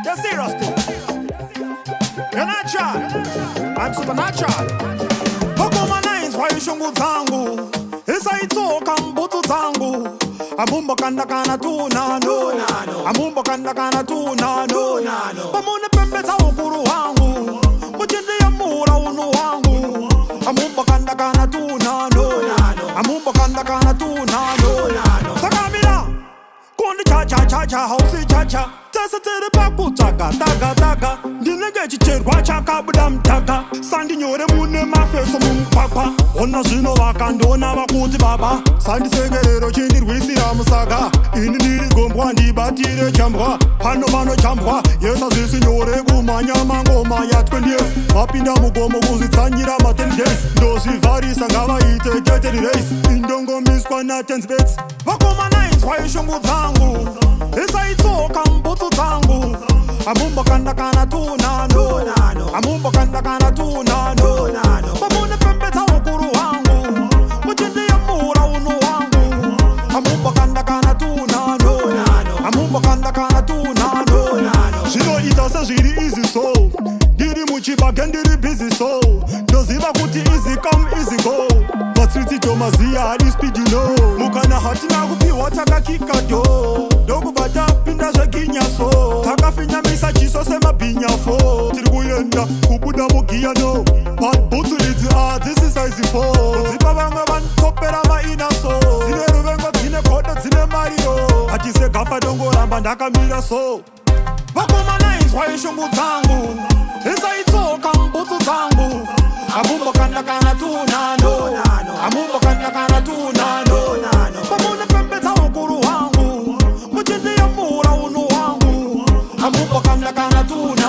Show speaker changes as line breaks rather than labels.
You're serious too. You're natural. I'm supernatural. Ngoma nines why shungu zangu. Isa itoka mbutu zangu. Amumbo kanda kana tu nano. Amumbo kanda kana tu nano. Pamune pembe za ukuru wangu. Mujindi ya mura unu wangu. Amumbo kanda kana tu nano. Amumbo kanda kana tu nano. Sakamira. Kundi cha cha cha cha hausi cha cha. Tesa tere paku taka taka taka. Dinege chicherwa chaka budam taka. Sandi nyore mune mafeso mumpapa. Ona zino wakandona wakuti baba. Sandi sengerero chindi rwisira musaga. Ini niri gombwa ndibatire chambwa. Pano mano chambwa. Yesa zisi nyore kumanya mangoma ya 20 years. Mapinda mugomo kuzitsanyira ma 10 days. Ndozi varisa ngava ite getting race. Indongo miskwa na 10 bets. Ngoma nines why shungu zangu. Isa itoka mbutu zangu. Amumbo kanda kana tu nano. Amumbo kanda kana tu nano. Pamune pembe za ukuru wangu. Mujindi ya mura unu wangu. Amumbo kanda kana tu nano. Amumbo kanda kana tu nano. Shino itasa ziri easy so. Diri muchiba gendiri busy so. Doziba kuti easy come easy go. Matriti tomazia hadi speed you know. Mukana hati na kupi wataka kikado. Dogu bata pinda zeginya so. Taka finya misa chiso sema binya fo. Tiribuyenda kubuda mugia no. Bad butu liti this is size 4. Zipa banga ban topera ma ina so. Zine rubengo zine koda zine mario. Hati se gafa dongo ramba ndaka mira so. Ngoma nines why shungu zangu. Isa itoka mbutu zangu. Amumbo kanda kana tu nano. Amumbo kanda kana tu nano. Pamune pembe za ukuru wangu. Mujindi ya mura unu wangu. Amumbo kanda kana tu nano.